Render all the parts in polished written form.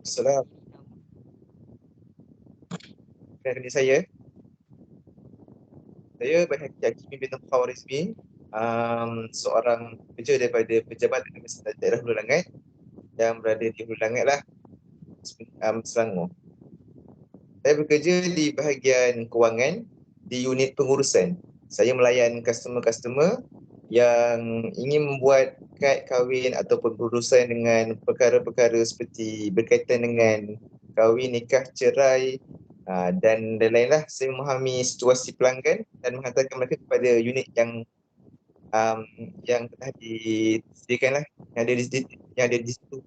Salam. Dari saya Baihaqi Hakimi bin Khawarizmi, seorang pekerja daripada Pejabat Administrasi Daerah Hulu Langat yang berada di Hulu Langat lah, Selangor. Saya bekerja di bahagian kewangan di unit pengurusan. Saya melayan customer-customer yang ingin membuat kad kahwin ataupun berurusan dengan perkara-perkara seperti berkaitan dengan kahwin, nikah, cerai dan lain-lain lah. Saya memahami situasi pelanggan dan menghantarkan mereka kepada unit um, yang telah disediakan lah, yang ada di situ.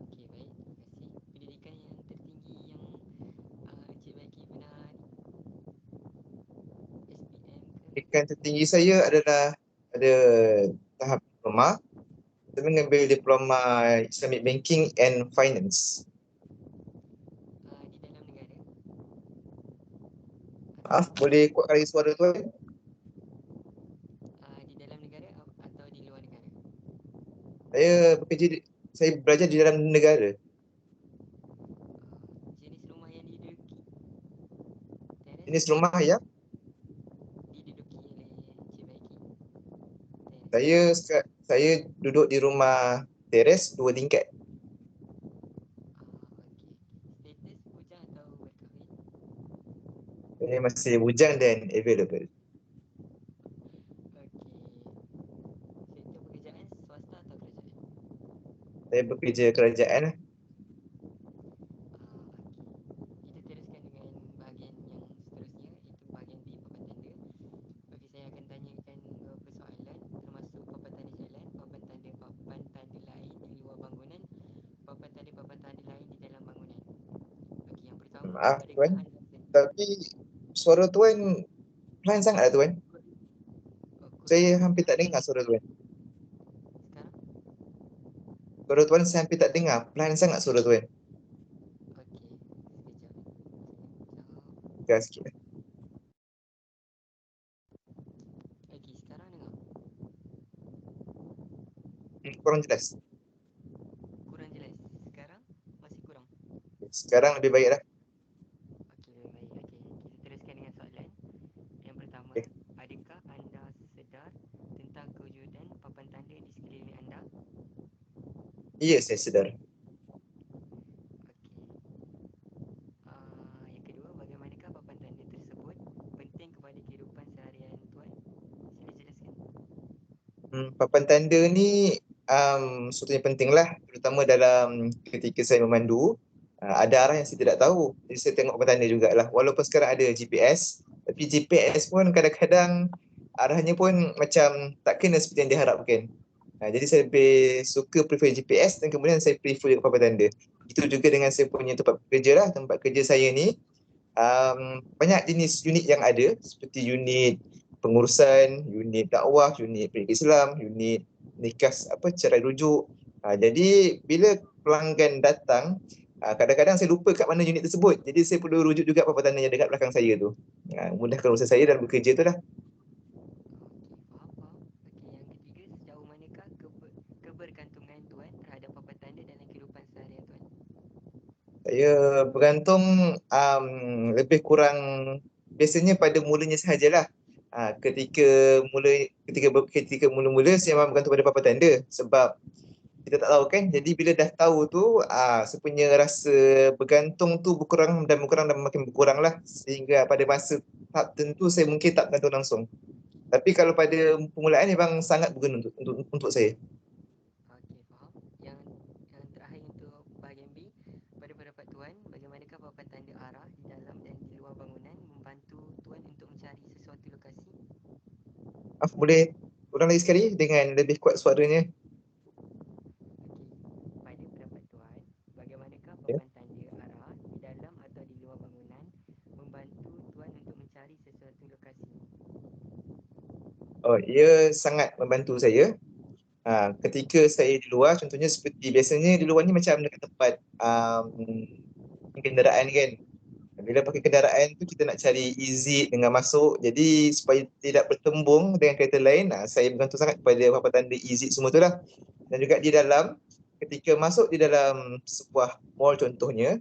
Okey, baik. Terima kasih. Pendidikan yang tertinggi yang Encik Baiki pernah SPM ke? Pendidikan tertinggi saya adalah ada tahap diploma. Saya mengambil diploma Islamic Banking and Finance. Di dalam negara Maaf, atau boleh kuatkan lagi suara tuan? di dalam negara atau di luar negara? Saya bekerja di, saya belajar di dalam negara. Jenis rumah yang diduduki, teres Jenis rumah yang diduduki oleh Encik Baiki, teres. saya duduk di rumah teres 2 tingkat. Okey. Status bujang atau berkahwin? Saya masih bujang dan available. Okey. Sektor pekerjaan swasta atau kerajaan? Saya bekerja kerajaan. Okey. Kita teruskan dengan bahagian yang seterusnya, iaitu bahagian B, papan tanda. Okey, saya akan tanyakan beberapa soalan termasuk papan tanda jalan, papan tanda lain di luar bangunan, papan tanda lain di dalam bangunan. Okey, yang pertama, Maaf adakah tuan, anda tapi suara tuan pelan sangat lah tuan. kurang Saya jelas hampir ke tak dengar suara tuan. sekarang? Suara tuan saya hampir tak dengar. Pelan sangat suara tuan. Okey, sekejap. Tegas sikit. Okey, sekarang dengar. Kurang jelas. Kurang jelas. Sekarang masih kurang. Sekarang lebih baik dah. Okey, baik. Okey, kita teruskan dengan soalan. Yang pertama, Okay. adakah anda sedar tentang kewujudan papan tanda di sekeliling anda? Ya, saya sedar. Okey. Yang kedua, bagaimanakah papan tanda tersebut penting kepada kehidupan seharian tuan? Sila jelaskan. Papan tanda ni sesuatu yang penting lah, terutama dalam ketika saya memandu. Ada arah yang saya tidak tahu, jadi saya tengok papan tanda jugalah. Walaupun sekarang ada GPS, tapi GPS pun kadang-kadang arahnya pun macam tak kena seperti yang diharapkan. Jadi saya lebih suka prefer GPS dan kemudian saya prefer papan tanda. Itu juga dengan saya punya tempat kerja lah. Tempat kerja saya ni banyak jenis unit yang ada, seperti unit pengurusan, unit dakwah, unit pendidikan Islam, unit nikah cerai rujuk. Jadi bila pelanggan datang, kadang-kadang saya lupa kat mana unit tersebut. Jadi saya perlu rujuk juga papan tanda yang dekat belakang saya tu. Mudahkan urusan saya dalam bekerja tu lah. Okey, faham, faham. Okey, yang ketiga, sejauh manakah kebergantungan tuan terhadap papan tanda dalam kehidupan seharian tuan? Saya bergantung lebih kurang biasanya pada mulanya sahajalah. Ketika mula-mula saya memang bergantung pada papan tanda sebab kita tak tahu kan. Jadi bila dah tahu tu, saya punya rasa bergantung tu berkurang dan makin berkurang lah. Sehingga pada masa tahap tertentu saya mungkin tak bergantung langsung. Tapi kalau pada permulaan memang sangat berguna untuk saya. Okey, faham. Yang terakhir untuk bahagian B, pada pendapat tuan, bagaimanakah papan tanda arah di dalam dan di luar bangunan membantu tuan untuk mencari sesuatu lokasi? Boleh ulang lagi sekali dengan lebih kuat suaranya. Okey, pada pendapat tuan, bagaimanakah Ya. papan tanda arah di dalam atau di luar bangunan membantu tuan untuk mencari sesuatu lokasi? Ia sangat membantu saya. Ketika saya di luar, contohnya seperti biasanya di luar ni macam dekat tempat kenderaan kan. Bila pakai kenderaan tu kita nak cari exit dengan masuk. Jadi supaya tidak bertembung dengan kereta lain, saya bergantung sangat kepada papan tanda exit semua tu lah. Dan juga di dalam, ketika masuk di dalam sebuah mall contohnya,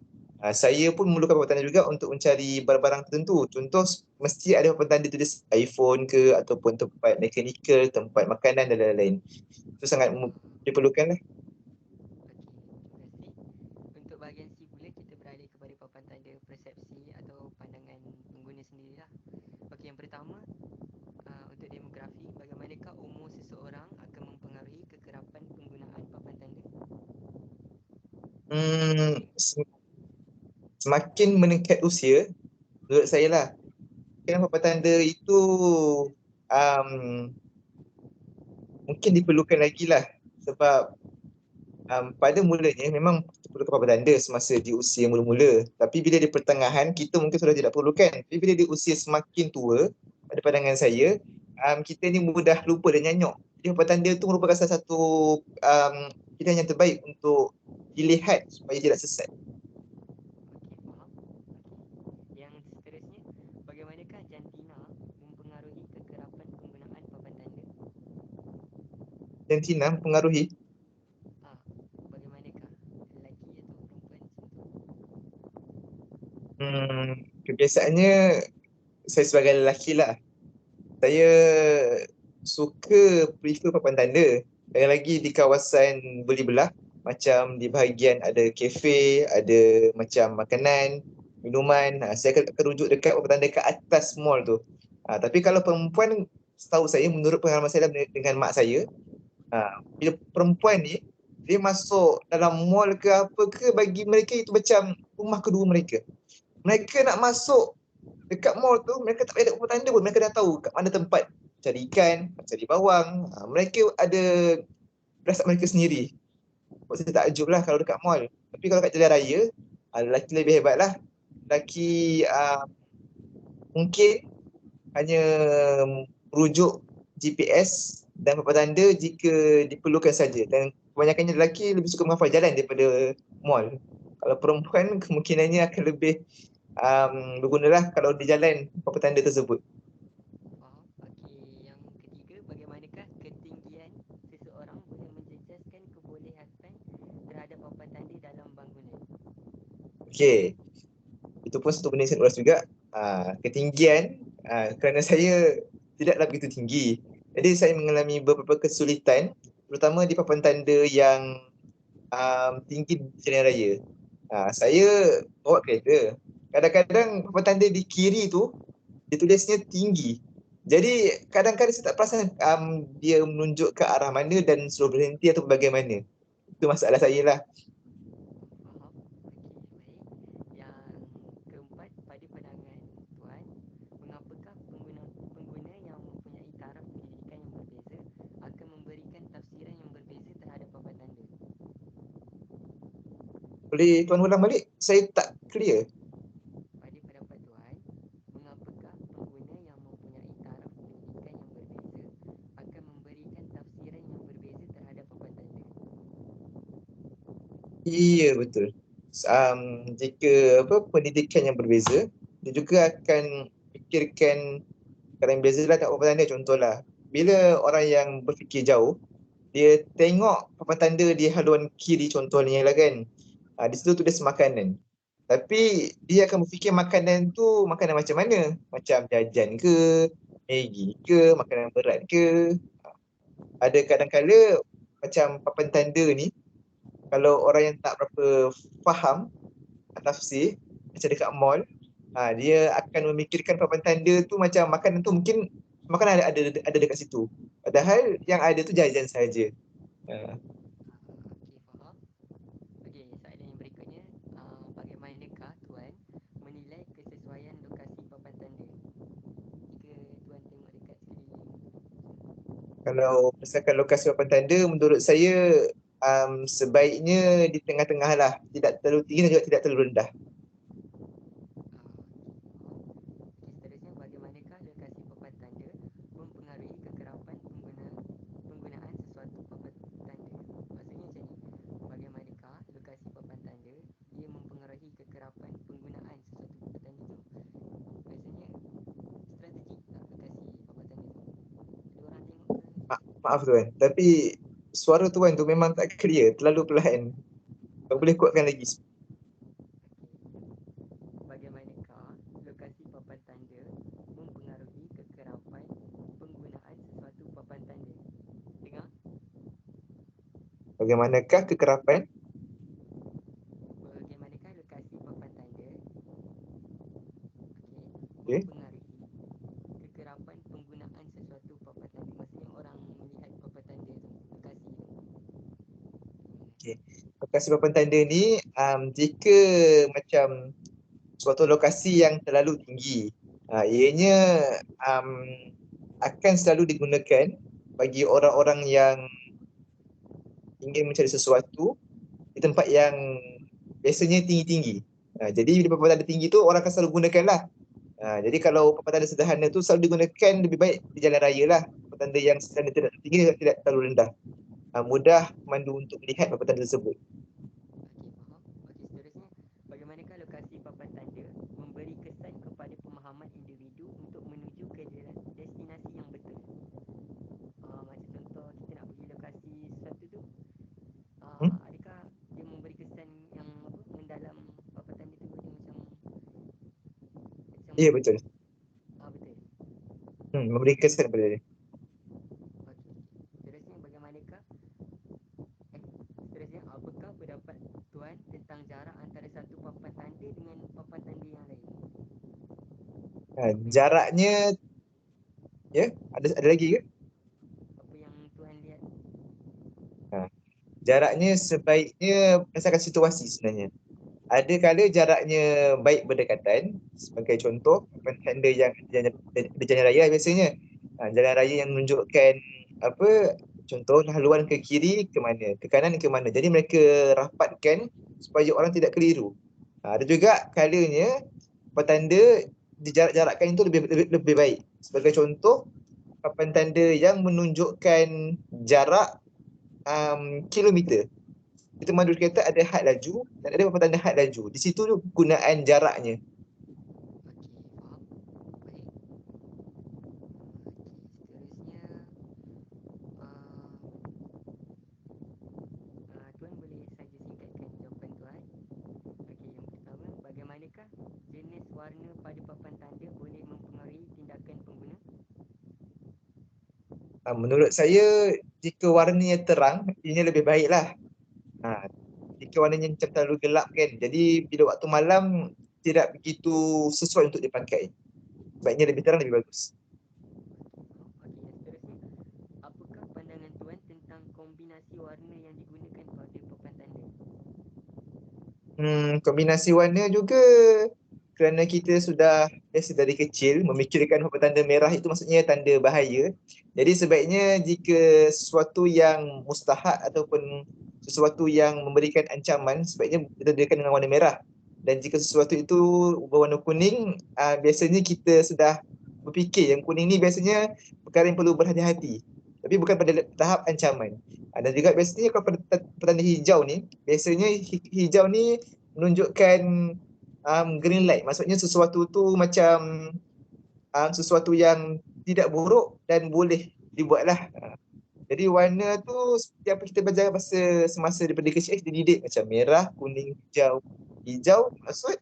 saya pun memerlukan papan tanda juga untuk mencari barang-barang tertentu. Contoh mesti ada papan tanda tulis iPhone ke ataupun tempat mekanikal, tempat makanan dan lain-lain. Itu sangat diperlukan lah. Okey, terima kasih. Untuk bahagian C pula kita beralih kepada papan tanda persepsi atau pandangan pengguna sendirilah. Okey, yang pertama, untuk demografi, bagaimanakah umur seseorang akan mempengaruhi kekerapan penggunaan papan tanda? Hmm, semakin meningkat usia, menurut saya lah, kan papan tanda itu um, mungkin diperlukan lagi lah sebab pada mulanya memang perlu papan tanda semasa di usia mula-mula. Tapi bila di pertengahan, kita mungkin sudah tidak perlukan. Tapi bila di usia semakin tua, pada pandangan saya, kita ni mudah lupa dan nyanyuk. Jadi papan tanda itu merupakan salah satu pilihan yang terbaik untuk dilihat supaya tidak sesat. Okey, faham. Okey. Yang seterusnya, bagaimanakah jantina mempengaruhi kekerapan penggunaan papan tanda? Dan Tina mempengaruhi. Ah, bagaimanakah? Lelaki atau perempuan macam tu? Kebiasaannya saya sebagai lelaki lah, saya suka prefer papan tanda. Lagi lagi di kawasan beli belah, macam di bahagian ada kafe, ada macam makanan, minuman, saya akan rujuk dekat papan tanda kat atas mall tu. Tapi kalau perempuan, setahu saya menurut pengalaman saya dengan mak saya, bila perempuan ni dia masuk dalam mall ke apa ke, bagi mereka itu macam rumah kedua mereka. Mereka nak masuk dekat mall tu, mereka tak payah ada papan tanda pun, mereka dah tahu kat mana tempat cari ikan, cari bawang. Mereka ada rasa mereka sendiri. Buat saya takjub lah kalau dekat mall. Tapi kalau kat jalan raya, lelaki lebih hebat lah. Lelaki mungkin hanya merujuk GPS dan papan tanda jika diperlukan saja. Dan kebanyakannya lelaki lebih suka menghafal jalan daripada mall. Kalau perempuan kemungkinannya akan lebih bergunalah kalau di jalan papan tanda tersebut. Faham. Okey, yang ketiga, bagaimanakah ketinggian seseorang boleh menjejaskan kebolehan terhadap papan tanda dalam bangunan? Okey, itu pun satu benda yang saya ulas juga. Ketinggian, kerana saya tidaklah begitu tinggi. Jadi saya mengalami beberapa kesulitan, terutama di papan tanda yang tinggi di jalan raya. Saya bawa kereta. Kadang-kadang papan tanda di kiri tu, dia tulisnya tinggi. Jadi kadang-kadang saya tak perasan dia menunjuk ke arah mana dan suruh berhenti atau bagaimana. Itu masalah saya lah. Faham. Okey, baik. Yang keempat, pada pandangan tuan, mengapakah pengguna yang mempunyai taraf pendidikan yang berbeza akan memberikan tafsiran yang berbeza terhadap papan tanda? Boleh tuan ulang balik? Saya tak clear. Pada pendapat tuan, mengapakah pengguna yang mempunyai taraf pendidikan yang berbeza akan memberikan tafsiran yang berbeza terhadap papan tanda? Iya, betul. Jika pendidikan yang berbeza, dia juga akan fikirkan perkara yang bezalah kat papan tanda. Contohlah, bila orang yang berfikir jauh, dia tengok papan tanda di haluan kiri contohnya lah kan. Di situ tulis makanan. Tapi dia akan berfikir makanan tu makanan macam mana? Macam jajan ke, Maggi ke, makanan berat ke. Ada kadang-kala macam papan tanda ni, kalau orang yang tak berapa faham tafsir, macam dekat mall, dia akan memikirkan papan tanda tu macam makanan tu mungkin makanan ada dekat situ. Padahal yang ada tu jajan saja. Ha. Okey, faham. Okey, soalan yang berikutnya, bagaimanakah tuan menilai kesesuaian lokasi papan tanda jika tuan tengok dekat sekeliling? Kalau berdasarkan lokasi papan tanda, menurut saya sebaiknya di tengah-tengah lah. Tidak terlalu tinggi dan juga tidak terlalu rendah. Okey, seterusnya, bagaimanakah lokasi papan tanda mempengaruhi kekerapan penggunaan sesuatu papan tanda? Maksudnya macam ni, bagaimanakah lokasi papan tanda ia mempengaruhi kekerapan penggunaan sesuatu papan tanda tu? Maksudnya strategik tak lokasi papan tanda tu? Ada orang tengok ke? Maaf tuan, tapi suara tuan tu memang tak clear, terlalu perlahan. Kau boleh kuatkan lagi. Bagaimanakah lokasi papan tanda mempengaruhi kekerapan penggunaan sesuatu papan tanda? Dengar? Bagaimanakah kekerapan? Bagaimanakah lokasi papan tanda Okay. mempengaruhi kekerapan penggunaan sesuatu papan tanda? Maksudnya orang melihat papan tanda tu, lokasi tu. Okay. Lokasi papan tanda ni jika macam suatu lokasi yang terlalu tinggi, ianya akan selalu digunakan bagi orang-orang yang ingin mencari sesuatu di tempat yang biasanya tinggi-tinggi. Jadi di papan tanda tinggi tu orang akan selalu gunakan lah. Jadi kalau papan tanda sederhana tu selalu digunakan lebih baik di jalan raya lah. Papan tanda yang sederhana tidak tinggi tidak terlalu rendah. Mudah memandu untuk melihat papan tanda tersebut. Okey, faham. Okey, seterusnya, bagaimanakah lokasi papan tanda memberi kesan kepada pemahaman individu untuk menuju ke destinasi yang betul? Macam contoh kita nak pergi lokasi sesuatu tu, Hmm? adakah dia memberi kesan yang apa, mendalam papan tanda tu dia macam Ya, betul. betul. Memberi kesan kepada dia. Okey. Seterusnya, bagaimanakah seterusnya apakah pendapat tuan tentang jarak antara satu papan tanda dengan papan tanda yang lain? Jaraknya, ya, ada lagi ke? Apa yang tuan lihat? Jaraknya sebaiknya berdasarkan situasi sebenarnya. Ada kala jaraknya baik berdekatan, sebagai contoh papan tanda yang ada jalan raya biasanya. Jalan raya yang menunjukkan apa, contoh haluan ke kiri ke mana, ke kanan ke mana. Jadi mereka rapatkan supaya orang tidak keliru. Ada juga kalanya papan tanda dijarak-jarakkan itu lebih baik. Sebagai contoh, papan tanda yang menunjukkan jarak kilometer. Kita mandu kereta ada had laju dan ada papan tanda had laju. Di situ gunaan jaraknya. Okey, faham. Baik. Okey, seterusnya, tuan boleh saja singkatkan jawapan tuan. Okey, yang pertama, bagaimanakah jenis warna pada papan tanda boleh mempengaruhi tindakan pengguna? Menurut saya, jika warnanya terang, ini lebih baiklah. Jika warnanya macam terlalu gelap kan, jadi bila waktu malam tidak begitu sesuai untuk dipakai. Sebaiknya lebih terang lebih bagus. Okey, yang seterusnya, apakah pandangan tuan tentang kombinasi warna yang digunakan pada papan tanda? Kombinasi warna juga kerana kita sudah biasa dari kecil memikirkan papan tanda merah itu maksudnya tanda bahaya. Jadi sebaiknya jika sesuatu yang mustahak ataupun sesuatu yang memberikan ancaman, sebaiknya ditandai dengan warna merah. Dan jika sesuatu itu berwarna kuning, biasanya kita sudah berfikir yang kuning ni biasanya perkara yang perlu berhati-hati. Tapi bukan pada tahap ancaman. Dan juga biasanya kalau pada petanda hijau ni, biasanya hijau ni menunjukkan green light. Maksudnya sesuatu tu macam sesuatu yang tidak buruk dan boleh dibuatlah. Jadi warna tu seperti apa kita belajar masa semasa daripada kecil kita didik macam merah, kuning, hijau. Hijau maksud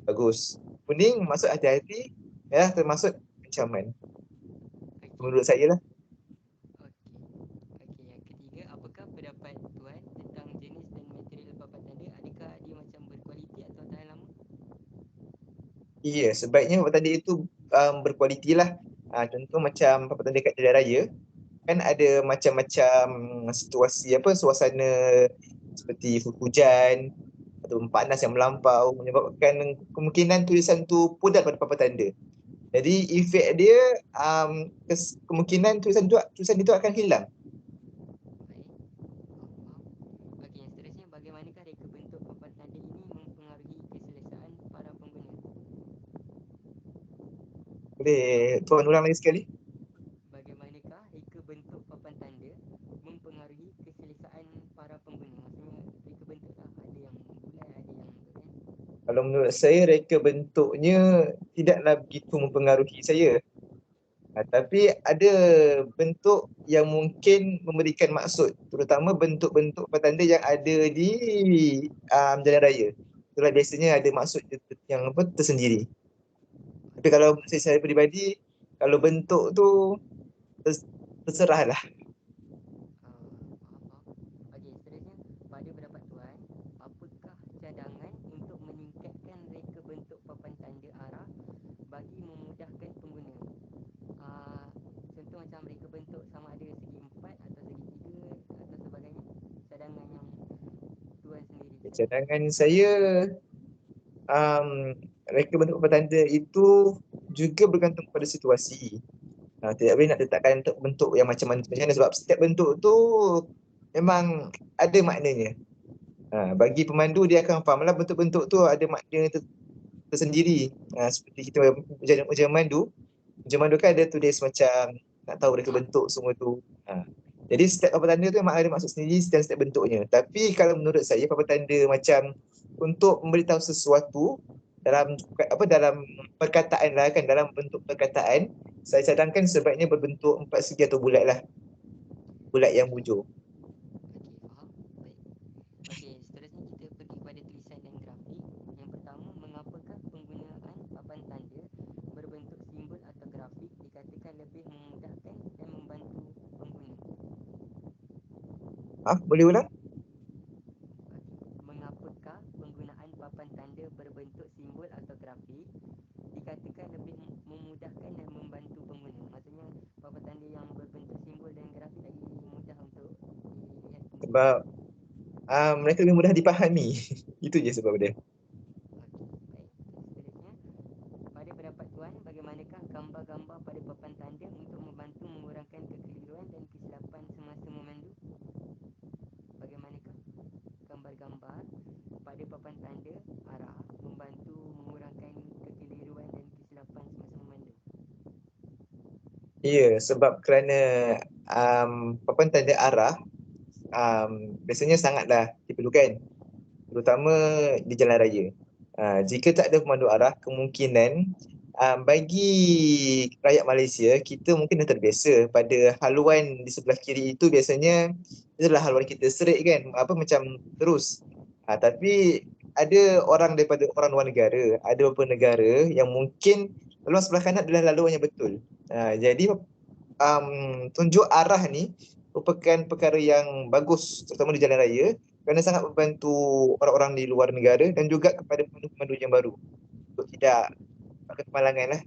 bagus. Kuning maksud hati-hati, merah termasuk ancaman. Okey. Menurut saya lah. Okey. Okey, yang ketiga, apakah pendapat tuan tentang jenis dan material papan tanda? Adakah dia macam berkualiti atau tahan lama? Ya, sebaiknya papan tanda itu berkualiti lah. Contoh macam papan tanda kat jalan raya, kan ada macam-macam situasi apa, suasana seperti hujan atau panas yang melampau menyebabkan kemungkinan tulisan tu pudar pada papan tanda. Jadi efek dia kemungkinan tulisan itu akan hilang. Baik. Faham. Okey, yang seterusnya, bagaimanakah reka bentuk papan tanda ini mempengaruhi keselesaan para pengguna? Boleh tuan ulang lagi sekali? Bagaimanakah reka bentuk papan tanda mempengaruhi keselesaan para pengguna? Maksudnya reka bentuk lah, ada yang bulat, ada yang tu kan. Kalau menurut saya reka bentuknya tidaklah begitu mempengaruhi saya. Tapi ada bentuk yang mungkin memberikan maksud, terutama bentuk-bentuk petanda yang ada di jalan raya. Itulah biasanya ada maksud yang tersendiri. Tapi kalau saya peribadi, kalau bentuk tu terserah lah. Faham. Okey, seterusnya, pada pendapat tuan, apakah cadangan untuk meningkatkan reka bentuk papan tanda arah bagi memudahkan pengguna? Ah, Contoh macam reka bentuk sama ada segi empat atau segi tiga atau sebagainya. Cadangan yang tuan sendiri set. Cadangan saya, um, reka bentuk petanda itu juga bergantung pada situasi. Tidak boleh nak letakkan bentuk yang macam mana sebab setiap bentuk tu memang ada maknanya. Bagi pemandu dia akan faham lah bentuk-bentuk tu ada makna tersendiri. Seperti kita ujian mandu kan ada tulis macam nak tahu reka bentuk semua tu. Jadi setiap papan tanda tu memang ada maksud sendiri dan setiap bentuknya. Tapi kalau menurut saya papan tanda macam untuk memberitahu sesuatu dalam perkataan lah kan, dalam bentuk perkataan, saya cadangkan sebaiknya berbentuk empat segi atau bulat lah. Bulat yang bujur. Okey, faham. Baik. Okey, seterusnya kita pergi kepada tulisan dan grafik. Yang pertama, mengapakah penggunaan papan tanda berbentuk simbol atau grafik dikatakan lebih memudahkan dan membantu pengguna? Boleh ulang? Mengapakah penggunaan papan tanda berbentuk simbol atau grafik dikatakan lebih memudahkan dan membantu pengguna? Maksudnya papan tanda yang berbentuk simbol dan grafik lagi mudah untuk dilihat pengguna. Sebab mereka lebih mudah dipahami. Itu je sebab dia. Okey, baik. Seterusnya, pada pendapat tuan, bagaimanakah gambar-gambar pada papan tanda untuk membantu mengurangkan kekeliruan dan kesilapan semasa memandu? Bagaimanakah gambar-gambar pada papan tanda arah membantu mengurangkan kekeliruan dan kesilapan semasa memandu? Ya, sebab kerana papan tanda arah biasanya sangatlah diperlukan, terutama di jalan raya. Jika tak ada pemandu arah, kemungkinan bagi rakyat Malaysia, kita mungkin dah terbiasa pada haluan di sebelah kiri itu biasanya itulah haluan kita straight kan, macam terus. Tapi ada orang daripada orang luar negara, ada beberapa negara yang mungkin haluan sebelah kanan adalah laluan yang betul. Jadi tunjuk arah ni merupakan perkara yang bagus terutama di jalan raya kerana sangat membantu orang-orang di luar negara dan juga kepada pemandu-pemandu yang baru untuk tidak pakai kemalangan lah.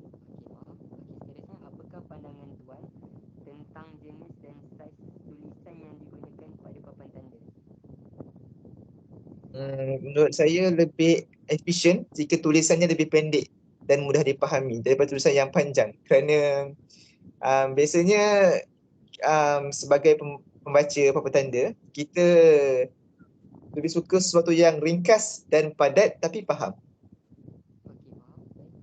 Okey, faham. Okey, seterusnya, apakah pandangan tuan tentang jenis dan saiz tulisan yang digunakan pada papan tanda? Menurut saya lebih efisien jika tulisannya lebih pendek dan mudah dipahami daripada tulisan yang panjang kerana biasanya sebagai pembaca papan tanda, kita lebih suka sesuatu yang ringkas dan padat tapi faham. Okey, faham. Baik.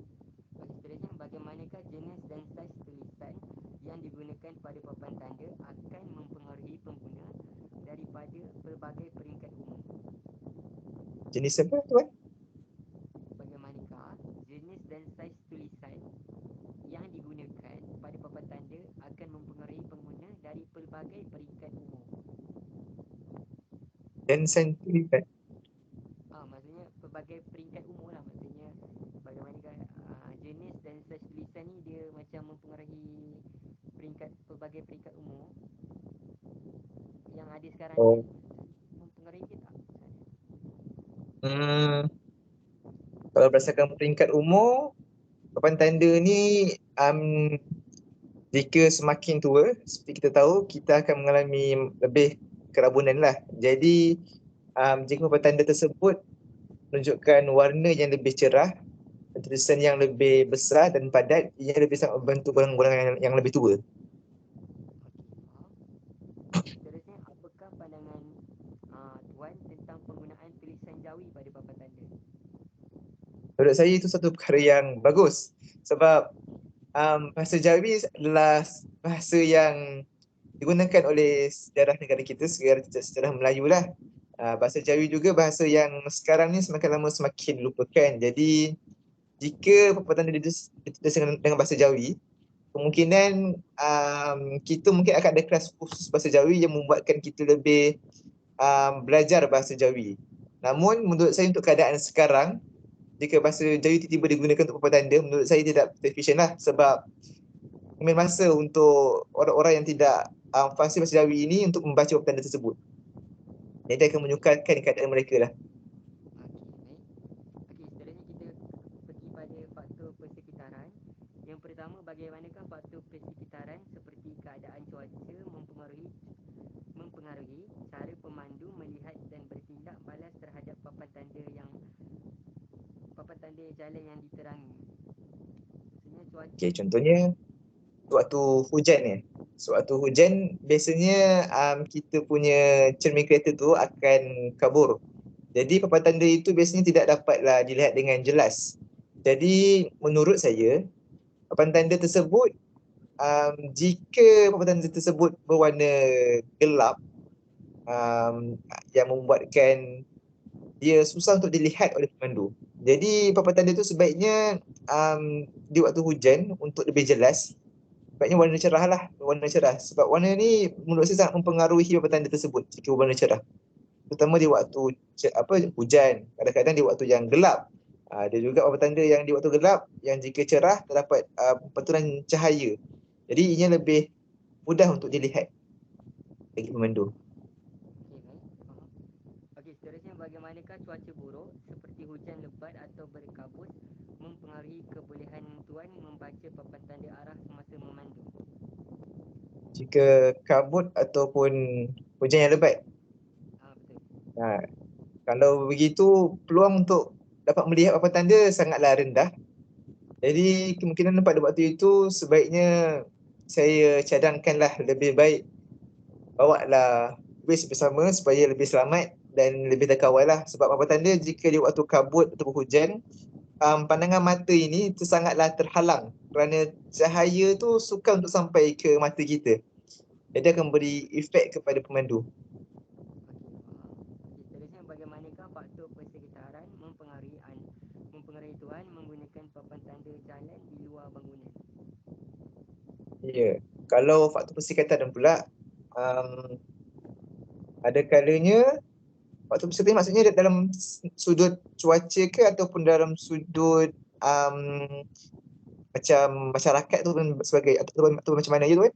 Okey, seterusnya, bagaimanakah jenis dan saiz tulisan yang digunakan pada papan tanda akan mempengaruhi pengguna daripada pelbagai peringkat umur? Jenis apa tuan? Bagaimanakah jenis dan saiz tulisan yang digunakan pada papan tanda akan mempengaruhi pengguna dari pelbagai peringkat umur? Dan tulisan. Maksudnya pelbagai peringkat umur lah. Maksudnya bagaimanakah jenis dan saiz tulisan ni dia macam mempengaruhi pelbagai peringkat umur yang ada sekarang ni Oh. kan? Mempengaruhi ke tak? Hmm, Kalau berdasarkan peringkat umur, papan tanda ni jika semakin tua, seperti kita tahu, kita akan mengalami lebih kerabunan lah. Jadi jika papan tanda tersebut menunjukkan warna yang lebih cerah, tulisan yang lebih besar dan padat, ia lebih sangat membantu golongan yang lebih tua. Okey, faham. Seterusnya, apakah pandangan tuan tentang penggunaan tulisan Jawi pada papan tanda? Menurut saya itu satu perkara yang bagus sebab bahasa Jawi adalah bahasa yang digunakan oleh sejarah negara kita, sejarah Melayu lah. Bahasa Jawi juga bahasa yang sekarang ni semakin lama semakin dilupakan. Jadi jika papan tanda ditulis dengan bahasa Jawi, kemungkinan kita mungkin akan ada kelas khusus bahasa Jawi yang membuatkan kita lebih belajar bahasa Jawi. Namun menurut saya untuk keadaan sekarang, jika bahasa Jawi tiba-tiba digunakan untuk papan tanda, menurut saya tidak efisien lah, sebab ambil masa untuk orang-orang yang tidak fasih bahasa Jawi ini untuk membaca papan tanda tersebut. Jadi akan menyukarkan keadaan mereka lah. Okey, baik. Okey, seterusnya kita pergi pada faktor persekitaran. Yang pertama, bagaimanakah faktor persekitaran seperti keadaan cuaca mempengaruhi cara pemandu melihat dan bertindak balas terhadap papan tanda jalan yang diterangi. Maksudnya cuaca. Okay, contohnya sewaktu hujan ni. Sewaktu hujan biasanya kita punya cermin kereta tu akan kabur. Jadi papan tanda itu biasanya tidak dapatlah dilihat dengan jelas. Jadi menurut saya papan tanda tersebut jika papan tanda tersebut berwarna gelap yang membuatkan dia susah untuk dilihat oleh pemandu. Jadi papan tanda itu sebaiknya di waktu hujan untuk lebih jelas sebaiknya warna cerah lah, warna cerah. Sebab warna ni menurut saya sangat mempengaruhi papan tanda tersebut jika warna cerah. Terutama di waktu hujan, kadang-kadang di waktu yang gelap. Ada juga papan tanda yang di waktu gelap yang jika cerah terdapat pantulan cahaya. Jadi ianya lebih mudah untuk dilihat bagi pemandu. Okey, baik. Faham. Okey, seterusnya bagaimanakah cuaca buruk seperti hujan lebat atau berkabut mempengaruhi kebolehan tuan membaca papan tanda arah semasa memandu? Jika kabut ataupun hujan yang lebat, Betul. kalau begitu peluang untuk dapat melihat papan tanda sangatlah rendah. Jadi kemungkinan pada waktu itu sebaiknya saya cadangkanlah lebih baik bawa lah waste bersama supaya lebih selamat dan lebih terkawal lah. Sebab papan tanda jika di waktu kabut atau hujan, pandangan mata ini sangatlah terhalang kerana cahaya tu sukar untuk sampai ke mata kita. Jadi akan beri efek kepada pemandu. Okey, seterusnya bagaimanakah faktor persekitaran mempengaruhi tuan menggunakan papan tanda jalan di luar bangunan? Ya. Kalau faktor persekitaran pula, ada kalanya faktor persekitaran maksudnya dalam sudut cuaca ke ataupun dalam sudut macam masyarakat tu sebagai atau macam mana je tu kan?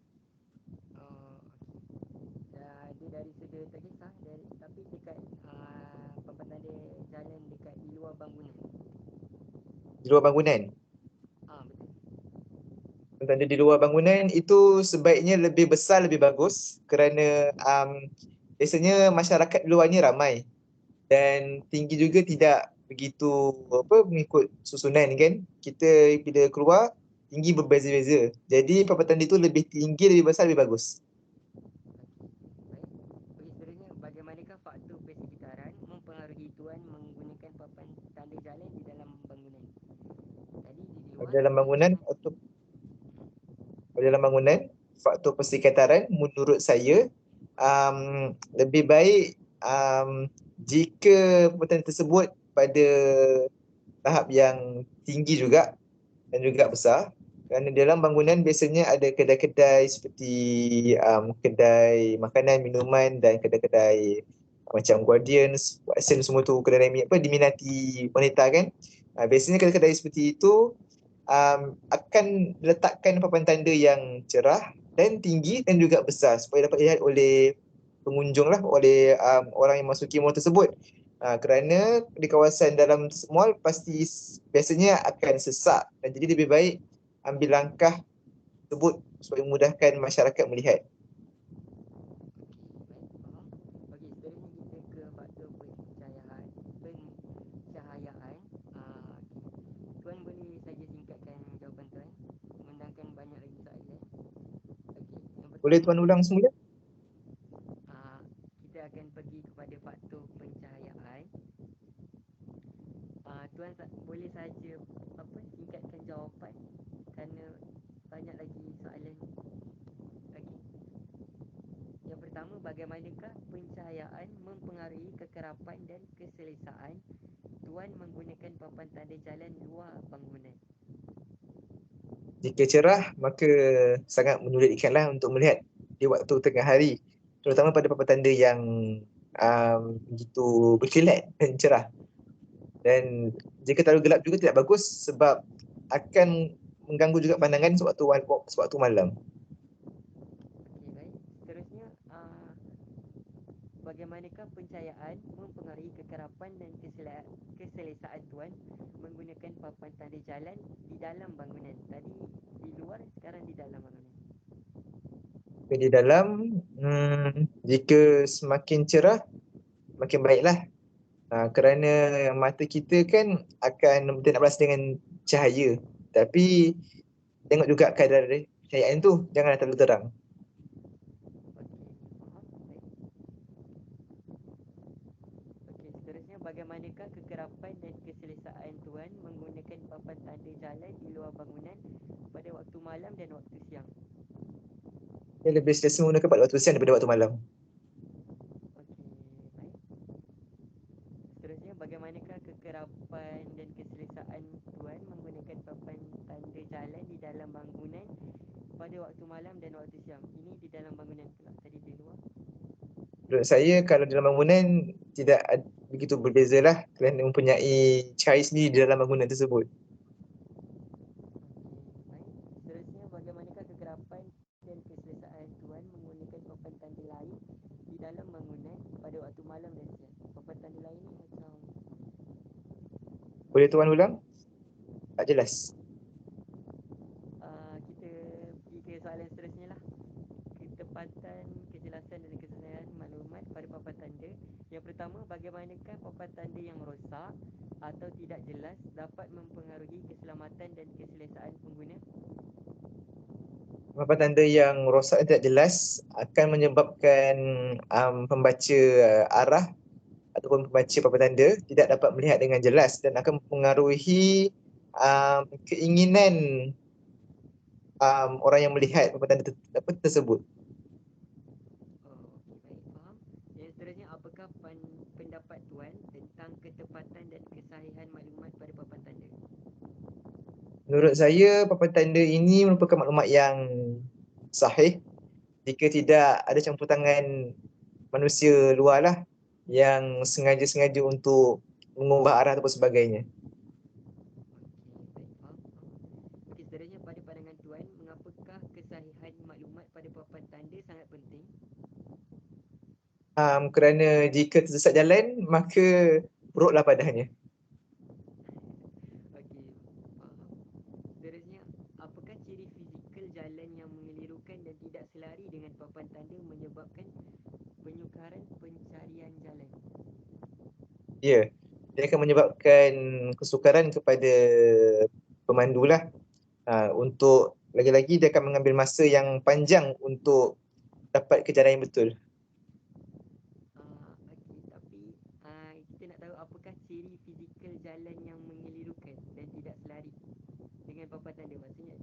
Dia dari sudut tak kisah tapi dekat papan tanda jalan dekat di luar bangunan. Di luar bangunan. Betul. Tanda di luar bangunan itu sebaiknya lebih besar lebih bagus kerana biasanya masyarakat di luar ni ramai dan tinggi juga tidak begitu mengikut susunan kan. Kita bila keluar tinggi berbeza-beza. Jadi papan tanda itu lebih tinggi, lebih besar, lebih bagus. Baik. Okey, seterusnya bagaimanakah faktor persekitaran mempengaruhi tuan menggunakan papan tanda jalan di dalam bangunan? Tadi di luar. Dalam bangunan atau dalam bangunan faktor persekitaran menurut saya lebih baik jika papan tanda tersebut pada tahap yang tinggi juga dan juga besar, kerana dalam bangunan biasanya ada kedai-kedai seperti kedai makanan, minuman dan kedai-kedai macam Guardians, Watson semua tu kedai diminati wanita kan. Biasanya kedai-kedai seperti itu akan letakkan papan tanda yang cerah dan tinggi dan juga besar supaya dapat dilihat oleh pengunjung lah, oleh orang yang masuki mall tersebut. Kerana di kawasan dalam mall pasti biasanya akan sesak dan jadi lebih baik ambil langkah tersebut supaya memudahkan masyarakat melihat. Okey, seterusnya kita ke faktor pencahayaan. Tuan boleh saja singkatkan jawapan tuan mengundangkan banyak lagi soalan. Okey, yang Boleh pertama tuan ulang semula? kita akan pergi kepada faktor pencahayaan. Tuan boleh saja singkatkan jawapan kerana banyak lagi soalan. Okey. Yang pertama, bagaimanakah pencahayaan mempengaruhi kekerapan dan keselesaan tuan menggunakan papan tanda jalan luar bangunan? Jika cerah, maka sangat menyulitkanlah untuk melihat di waktu tengah hari, terutama pada papan tanda yang begitu berkilat dan cerah. Dan jika terlalu gelap juga tidak bagus sebab akan mengganggu juga pandangan sewaktu malam. Okey, baik. Seterusnya, bagaimanakah pencahayaan mempengaruhi kekerapan dan keselesaan tuan menggunakan papan tanda jalan di dalam bangunan? Tadi di luar, sekarang di dalam bangunan. Di dalam, jika semakin cerah, makin baiklah. Kerana mata kita kan akan tidak berasa dengan cahaya. Tapi tengok juga kadar cahayaan tu, janganlah terlalu terang. Okey, faham. Baik. Okey, seterusnya bagaimanakah kekerapan dan keselesaan tuan menggunakan papan tanda jalan di luar bangunan pada waktu malam dan waktu siang? Dia lebih selesa menggunakan pada waktu siang daripada waktu malam. Okey, baik. Seterusnya, bagaimanakah kekerapan dan keselesaan tuan menggunakan papan tanda jalan di dalam bangunan pada waktu malam dan waktu siang? Ini di dalam bangunan pula, tadi di luar. Menurut saya, kalau dalam bangunan tidak begitu berbezalah kerana mempunyai cahaya sendiri di dalam bangunan tersebut. Okey, baik. Seterusnya, bagaimanakah kekerapan dan keselesaan tuan menggunakan papan tanda lain di dalam bangunan pada waktu malam dan siang? Papan tanda lain ni macam Boleh tuan ulang? Tak jelas. kita pergi ke soalan seterusnya lah. Ketepatan, kejelasan dan kesesuaian maklumat pada papan tanda. Yang pertama, bagaimanakah papan tanda yang rosak atau tidak jelas dapat mempengaruhi keselamatan dan keselesaan pengguna? Papan tanda yang rosak dan tidak jelas akan menyebabkan pembaca arah ataupun pembaca papan tanda tidak dapat melihat dengan jelas dan akan mempengaruhi keinginan orang yang melihat papan tanda tersebut. Oh, okey, baik, faham. Yang seterusnya, apakah pendapat tuan tentang ketepatan dan kesahihan maklumat pada papan tanda? Menurut saya, papan tanda ini merupakan maklumat yang sahih jika tidak ada campur tangan manusia luar lah yang sengaja-sengaja untuk mengubah arah ataupun sebagainya. Okey, baik, faham, Okey, seterusnya, pada pandangan tuan, mengapakah kesahihan maklumat pada papan tanda sangat penting? Kerana jika tersesat jalan, maka buruklah padanya. Okey, faham. Seterusnya, apakah ciri fizikal jalan yang mengelirukan dan tidak selari dengan papan tanda menyebabkan penyukaran pencarian jalan? Ya, dia akan menyebabkan kesukaran kepada pemandu lah. Untuk lagi-lagi dia akan mengambil masa yang panjang untuk dapat ke jalan yang betul. Okey, tapi kita nak tahu apakah ciri fizikal jalan yang mengelirukan dan tidak selari dengan papan tanda. Maksudnya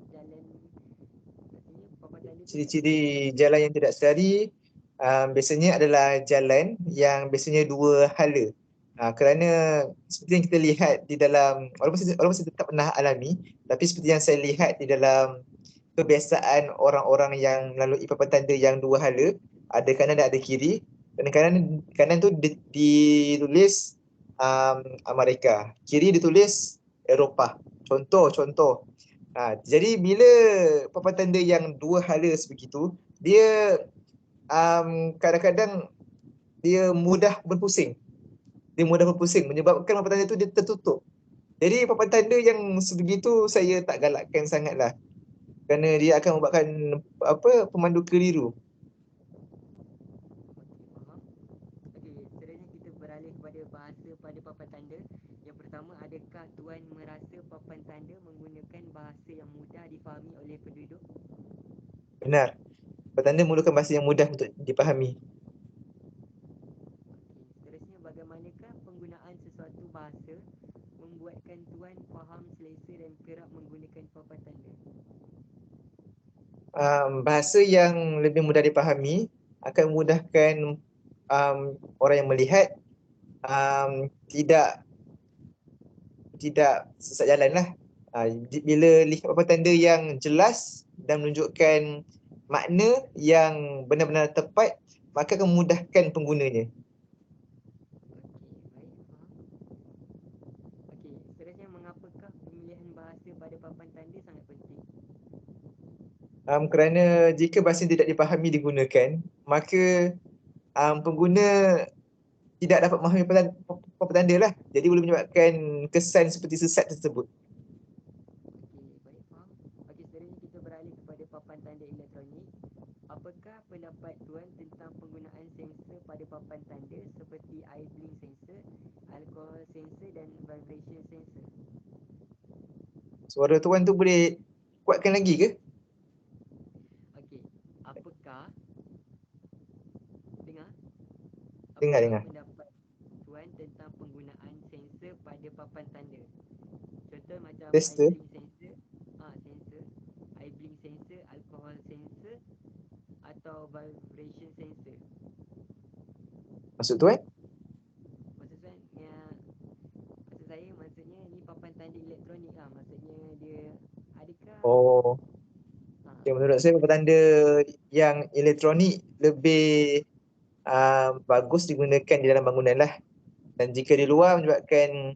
papan tanda tu tak Ciri-ciri selari. jalan yang tidak selari biasanya adalah jalan yang biasanya dua hala. Kerana seperti yang kita lihat di dalam, walaupun saya tak pernah alami, tapi seperti yang saya lihat di dalam kebiasaan orang-orang yang melalui papan tanda yang dua hala, ada kanan dan ada kiri. Dan kanan tu ditulis Amerika, kiri ditulis Eropah. Contoh. Jadi bila papan tanda yang dua hala sebegitu, dia kadang-kadang dia mudah berpusing. Dia mudah berpusing menyebabkan papan tanda itu dia tertutup. Jadi papan tanda yang sebegitu saya tak galakkan sangatlah. Kerana dia akan membuatkan pemandu keliru. Okey, faham. Okey, seterusnya kita beralih kepada bahasa pada papan tanda. Yang pertama, adakah tuan merasa papan tanda menggunakan bahasa yang mudah difahami oleh penduduk? Benar. Papan tanda menggunakan bahasa yang mudah untuk dipahami. Okey, seterusnya, bagaimanakah penggunaan sesuatu bahasa membuatkan tuan faham, selesa dan kerap menggunakan papan tanda? Bahasa yang lebih mudah dipahami akan memudahkan orang yang melihat tidak sesat jalan lah. Bila lihat papan tanda yang jelas dan menunjukkan makna yang benar-benar tepat, maka akan memudahkan penggunanya. Okey, seterusnya mengapakah pemilihan bahasa pada papan tanda sangat penting? Kerana jika bahasa tidak dipahami digunakan, maka pengguna tidak dapat memahami papan tanda lah. Jadi boleh menyebabkan kesan seperti sesat tersebut. Okey, baik, faham. Okey, seterusnya kita beralih kepada papan tanda elektronik. Apakah pendapat tuan tentang penggunaan sensor pada papan tanda seperti eye blink sensor, alcohol sensor dan vibration sensor? Suara tuan tu boleh kuatkan lagi ke? Okey, apakah dengar? Apakah Dengar. pendapat tuan tentang penggunaan sensor pada papan tanda? Contoh macam eye Tester. blink sensor, sensor, eye blink sensor, alcohol sensor atau vibration sensor. Maksud tuan? Maksud tuan maksud saya maksudnya ni papan tanda elektronik lah. Maksudnya dia adakah Oh, okay, menurut saya papan tanda yang elektronik lebih bagus digunakan di dalam bangunan lah. Dan jika di luar menyebabkan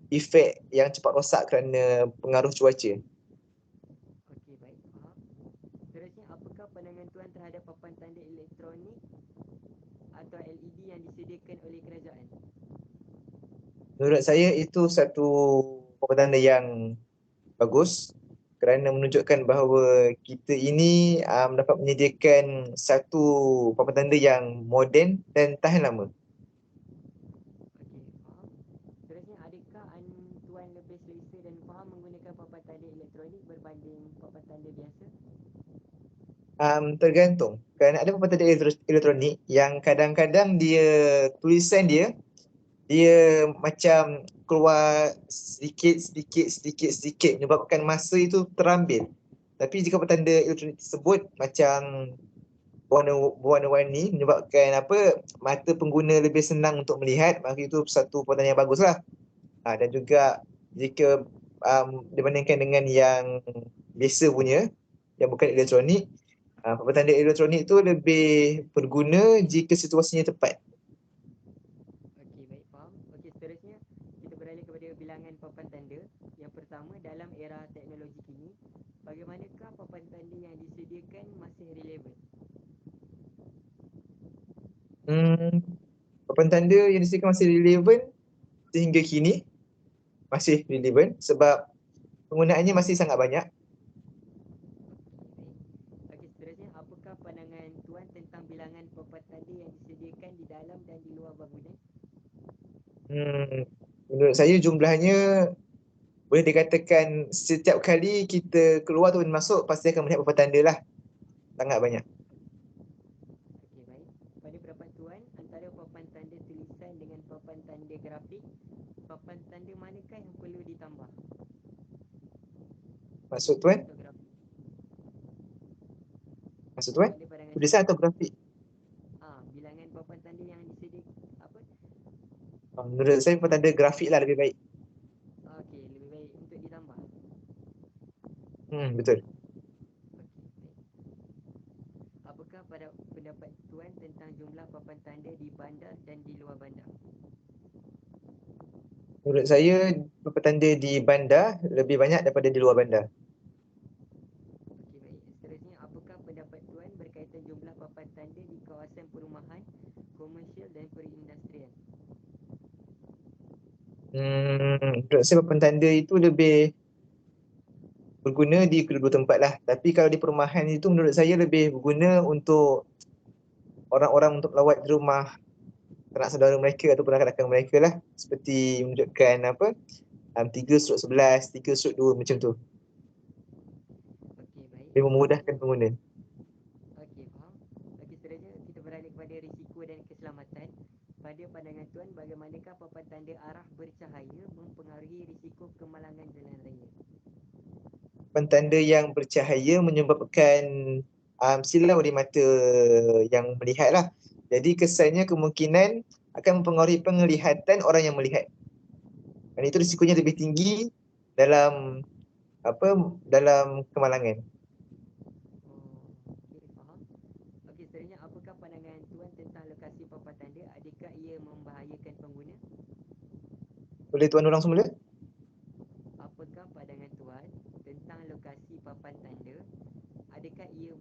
efek yang cepat rosak kerana pengaruh cuaca. okey, baik, faham. Seterusnya, apakah pandangan tuan terhadap papan tanda elektronik atau LED yang disediakan oleh kerajaan? Menurut saya itu satu papan tanda yang bagus kerana menunjukkan bahawa kita ini dapat menyediakan satu papan tanda yang moden dan tahan lama. Okey, faham. Seterusnya, adakah tuan lebih selesa dan faham menggunakan papan tanda elektronik berbanding papan tanda biasa? Tergantung. Kerana ada papan tanda elektronik yang kadang-kadang tulisan dia macam keluar sedikit menyebabkan masa itu terambil. Tapi jika petanda elektronik tersebut macam berwarna-warni menyebabkan mata pengguna lebih senang untuk melihat, maka itu satu petanda yang baguslah. Dan juga jika dibandingkan dengan yang biasa punya yang bukan elektronik, petanda elektronik itu lebih berguna jika situasinya tepat. Okey, baik, faham. Okey, seterusnya kita beralih kepada bilangan papan tanda. Yang pertama, dalam era teknologi kini, bagaimanakah papan tanda yang disediakan masih relevan? Papan tanda yang disediakan masih relevan sehingga kini, masih relevan sebab penggunaannya masih sangat banyak. Okey, seterusnya, apakah pandangan tuan tentang bilangan papan tanda yang disediakan di dalam dan di luar bangunan? Menurut saya jumlahnya boleh dikatakan setiap kali kita keluar atau masuk pasti akan melihat papan tanda lah. Sangat banyak. Okey, baik. Pada pendapat tuan, antara papan tanda tulisan dengan papan tanda grafik, papan tanda manakah yang perlu ditambah? Maksud Tulisan tuan? atau grafik? Maksud tuan? Pada pandangan Tulisan atau grafik? bilangan papan tanda yang disediakan apa? Menurut saya papan tanda grafik lah lebih baik. Okey, lebih baik untuk ditambah. Betul. Okey, baik. Apakah pada pendapat tuan tentang jumlah papan tanda di bandar dan di luar bandar? Menurut saya papan tanda di bandar lebih banyak daripada di luar bandar. Okey, baik. Seterusnya, apakah pendapat tuan berkaitan jumlah papan tanda di kawasan perumahan, komersial dan perindustrian? Menurut saya papan tanda itu lebih berguna di kedua-dua tempat lah. Tapi kalau di perumahan itu menurut saya lebih berguna untuk orang-orang untuk melawat di rumah anak saudara mereka ataupun rakan-rakan mereka lah. Seperti menunjukkan 3/11, 3/2 macam tu. Okey, baik. Lebih memudahkan pengguna. Okey, faham. Okey, seterusnya kita beralih kepada risiko dan keselamatan. Pada pandangan tuan, bagaimanakah papan tanda arah bercahaya mempengaruhi risiko kemalangan jalan raya? Papan tanda yang bercahaya menyebabkan silau di mata yang melihat lah. Jadi kesannya kemungkinan akan mempengaruhi penglihatan orang yang melihat. Dan itu risikonya lebih tinggi dalam dalam kemalangan. Oh, okey, faham. Okey, seterusnya apakah pandangan tuan tentang lokasi papan tanda? Adakah ia membahayakan pengguna? Boleh tuan ulang semula? Apakah pandangan tuan tentang lokasi papan tanda? Adakah ia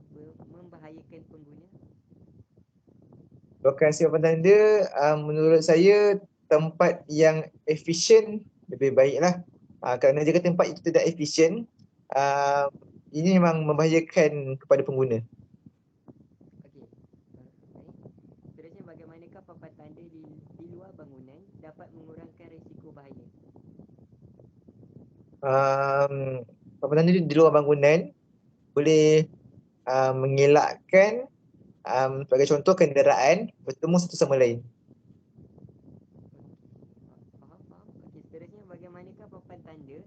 membahayakan pengguna? Lokasi papan tanda, menurut saya tempat yang efisien lebih baiklah. Kerana jika tempat itu tidak efisien, ini memang membahayakan kepada pengguna. Okey, baik. Seterusnya bagaimanakah papan tanda di luar bangunan dapat mengurangkan risiko bahaya? Papan tanda di luar bangunan boleh mengelakkan, sebagai contoh, kenderaan bertemu satu sama lain. Faham, faham. Okey, seterusnya bagaimanakah papan tanda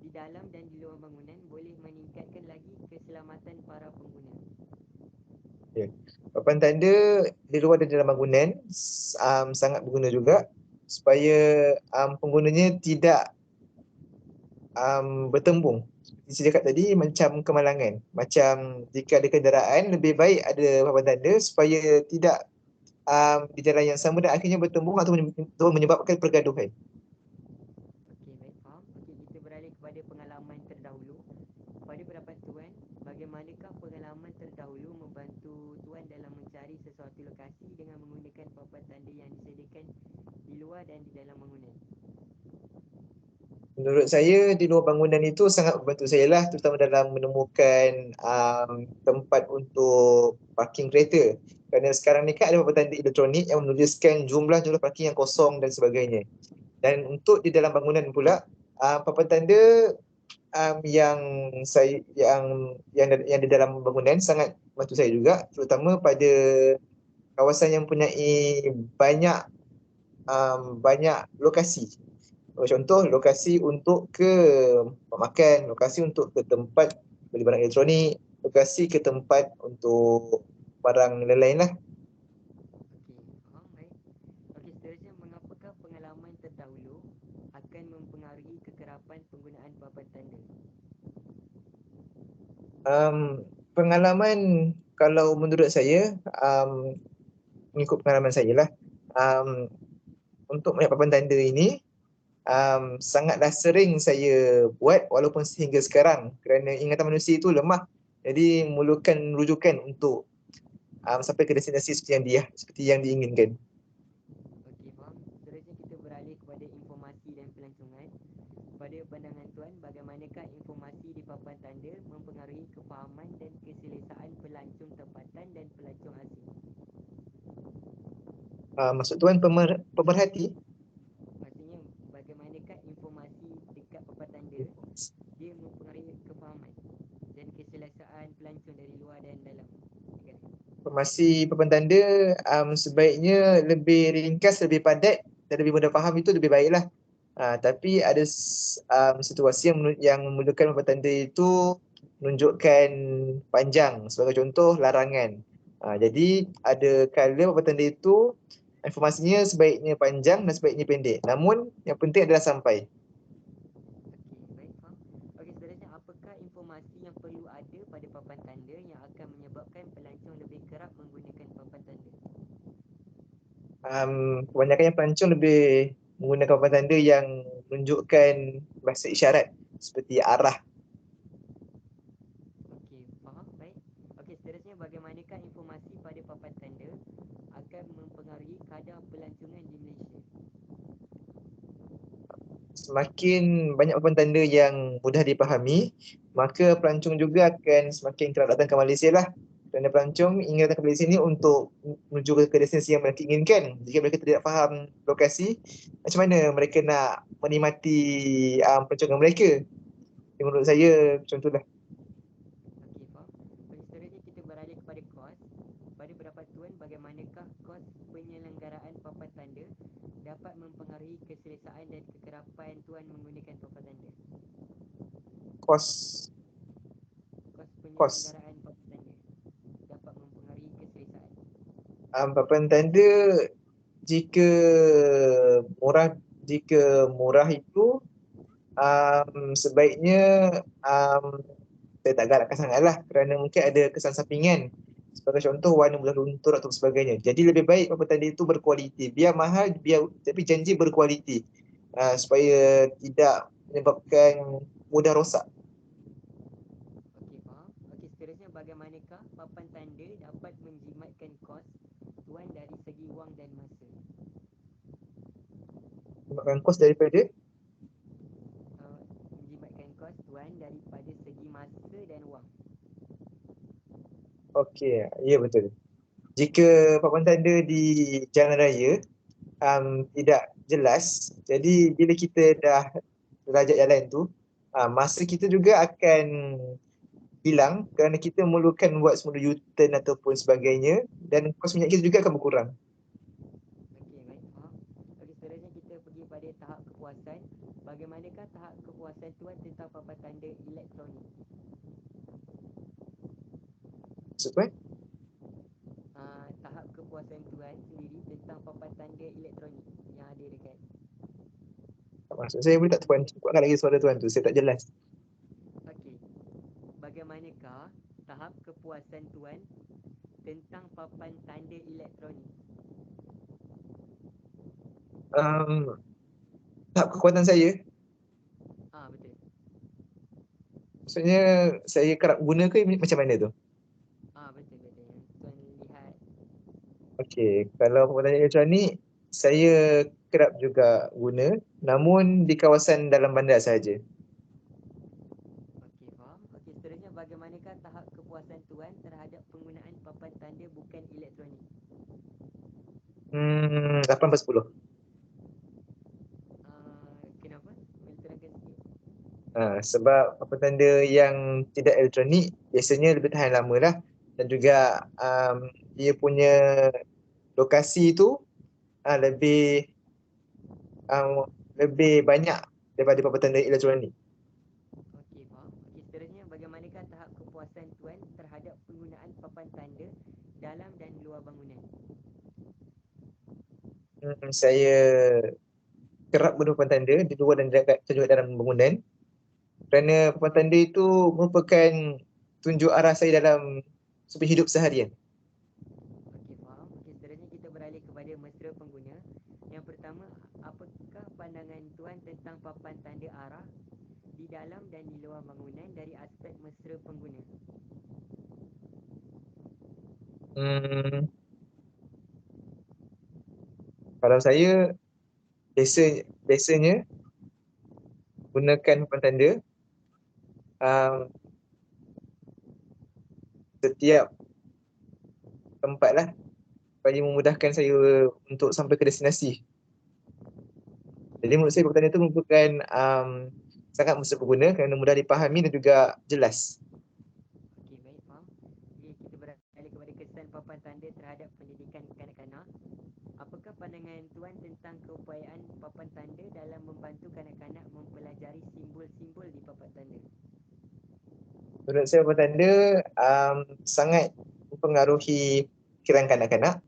di dalam dan di luar bangunan boleh meningkatkan lagi keselamatan para pengguna? Ya. Papan tanda di luar dan dalam bangunan sangat berguna juga supaya penggunanya tidak bertembung. Seperti saya cakap tadi, macam kemalangan. Macam jika ada kenderaan, lebih baik ada papan tanda supaya tidak di jalan yang sama dan akhirnya bertembung atau menyebabkan pergaduhan. Okey, baik, faham. Okey, kita beralih kepada pengalaman terdahulu. Pada pendapat tuan, bagaimanakah pengalaman terdahulu membantu tuan dalam mencari sesuatu lokasi dengan menggunakan papan tanda yang disediakan di luar dan di dalam bangunan? Menurut saya, di luar bangunan itu sangat membantu saya lah, terutama dalam menemukan tempat untuk parking kereta. Kerana sekarang ni kan ada papan tanda elektronik yang menuliskan jumlah parking yang kosong dan sebagainya. Dan untuk di dalam bangunan pula, papan tanda yang yang di dalam bangunan sangat membantu saya juga, terutama pada kawasan yang mempunyai banyak lokasi. Contoh, lokasi untuk ke tempat makan, lokasi untuk ke tempat beli barang elektronik, lokasi ke tempat untuk barang lain-lain lah. Okey, faham, baik. Okey, seterusnya mengapakah pengalaman terdahulu akan mempengaruhi kekerapan penggunaan papan tanda? Pengalaman, kalau menurut saya, mengikut pengalaman saya lah, untuk melihat papan tanda ini sangatlah sering saya buat walaupun sehingga sekarang, kerana ingatan manusia itu lemah. Jadi memerlukan rujukan untuk sampai ke destinasi seperti yang diinginkan. Okey, faham. Seterusnya kita beralih kepada informasi dan pelancongan. Pada pandangan tuan, bagaimanakah informasi di papan tanda mempengaruhi kefahaman dan keselesaan pelancong tempatan dan pelancong asing? Maksud tuan pemerhati? Maksudnya, bagaimanakah informasi dekat papan tanda dia mempengaruhi kefahaman dan keselesaan pelancong dari luar dan dalam negara? Informasi papan tanda sebaiknya lebih ringkas, lebih padat dan lebih mudah faham, itu lebih baiklah. Tapi ada situasi yang memerlukan papan tanda itu menunjukkan panjang, sebagai contoh larangan. Jadi ada kala papan tanda itu informasinya sebaiknya panjang dan sebaiknya pendek. Namun yang penting adalah sampai. Okey, baik, faham. Okey, seterusnya apakah informasi yang perlu ada pada papan tanda yang akan menyebabkan pelancong lebih kerap menggunakan papan tanda? Kebanyakan pelancong lebih menggunakan papan tanda yang menunjukkan bahasa isyarat seperti arah. Okey, faham, baik. Okey, seterusnya bagaimanakah informasi pada papan tanda akan mempengaruhi kadar pelancongan di Malaysia? Semakin banyak papan tanda yang mudah dipahami, maka pelancong juga akan semakin kerap datang ke Malaysia lah. Kerana pelancong ingin datang ke Malaysia ni untuk menuju ke destinasi yang mereka inginkan. Jika mereka tidak faham lokasi, macam mana mereka nak menikmati pelancongan mereka? Menurut saya, contohlah. Okey, faham. Okey, seterusnya kita beralih kepada kos. Pada pendapat tuan, bagaimanakah kos penyelenggaraan papan tanda dapat mempengaruhi keselesaan dan kekerapan tuan menggunakan papan tanda? Kos, Kos kos. penyelenggaraan papan tanda dapat mempengaruhi keselesaan. Papan tanda jika murah, jika murah itu sebaiknya saya tak galakkan sangat lah kerana mungkin ada kesan sampingan. Sebagai contoh warna mudah luntur atau sebagainya. Jadi lebih baik papan tanda itu berkualiti. Biar mahal, tapi janji berkualiti. Supaya tidak menyebabkan mudah rosak. Okey, faham. Okey, seterusnya bagaimanakah papan tanda dapat menjimatkan kos tuan dari segi wang dan masa? Sebabkan kos daripada Menjimatkan kos tuan daripada segi masa dan wang. okey, ya betul. Jika papan tanda di jalan raya tidak jelas, jadi bila kita dah rajak jalan tu, masa kita juga akan hilang kerana kita memerlukan buat semula U-turn ataupun sebagainya, dan kos minyak kita juga akan berkurang. Okey, baik, faham. Okey, seterusnya kita pergi pada tahap kepuasan. Bagaimanakah tahap kepuasan tuan tentang papan tanda elektronik? Maksud tuan? Tahap kepuasan tuan sendiri tentang papan tanda elektronik yang ada dekat. Maksud saya boleh tak tuan kuatkan lagi suara tuan tu, saya tak jelas. Okey. Bagaimanakah tahap kepuasan tuan tentang papan tanda elektronik? Um, tahap kekuatan saya, Betul. maksudnya saya kerap guna ke macam mana tu? Betul betul yang tuan lihat. Okey, kalau papan tanda elektronik, saya kerap juga guna, namun di kawasan dalam bandar sahaja. Okey, faham. Okey, seterusnya bagaimanakah tahap kepuasan tuan terhadap penggunaan papan tanda bukan elektronik? 8/10. Kenapa? Boleh terangkan sikit? Sebab papan tanda yang tidak elektronik biasanya lebih tahan lama lah, dan juga dia punya lokasi tu lebih lebih banyak daripada papan tanda elektronik. Okey, faham. Okey, seterusnya bagaimanakah tahap kepuasan tuan terhadap penggunaan papan tanda dalam dan luar bangunan? Saya kerap guna papan tanda di luar dan juga dalam bangunan, kerana papan tanda itu merupakan tunjuk arah saya dalam sudut hidup seharian. Okey, faham. Okey, seterusnya kita beralih kepada mesra pengguna. Yang pertama, apakah pandangan tuan tentang papan tanda arah di dalam dan di luar bangunan dari aspek mesra pengguna? Hmm, Kalau saya biasanya gunakan papan tanda um, setiap tempat lah, supaya memudahkan saya untuk sampai ke destinasi. Jadi menurut saya papan tanda itu merupakan sangat mesra pengguna kerana mudah dipahami dan juga jelas. Okey, baik, faham. Okey, kita beralih kepada kesan papan tanda terhadap pendidikan kanak-kanak. Apakah pandangan tuan tentang keupayaan papan tanda dalam membantu kanak-kanak mempelajari simbol-simbol di papan tanda? Menurut saya papan tanda sangat mempengaruhi fikiran kanak-kanak,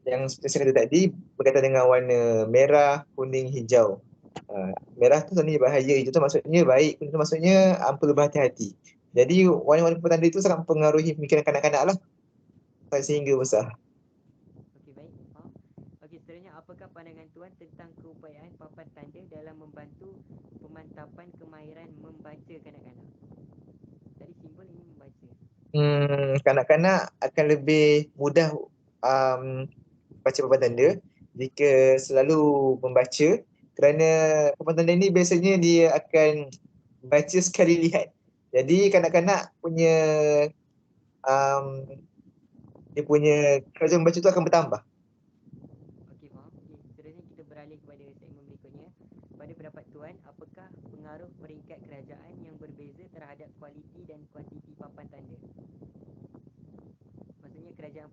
yang seperti saya kata tadi berkaitan dengan warna merah, kuning, hijau. Merah tu sebenarnya bahaya, hijau tu maksudnya baik, kuning tu maksudnya perlu berhati-hati. Jadi warna-warna papan tanda itu sangat mempengaruhi pemikiran kanak-kanak lah sehingga besar. Okey, baik, faham. Okey, seterusnya apakah pandangan tuan tentang keupayaan papan tanda dalam membantu pemantapan kemahiran membaca kanak-kanak? Tadi simbol ini membaca. Kanak-kanak akan lebih mudah baca papan tanda jika selalu membaca, kerana papan tanda ini biasanya dia akan baca sekali lihat. Jadi kanak-kanak punya um, dia punya kerajuan membaca itu akan bertambah. Okey, faham. Okey, seterusnya kita beralih kepada segmen berikutnya. Pada pendapat tuan, apakah pengaruh peringkat kerajaan yang berbeza terhadap kualiti dan kuantiti papan tanda? Maksudnya kerajaan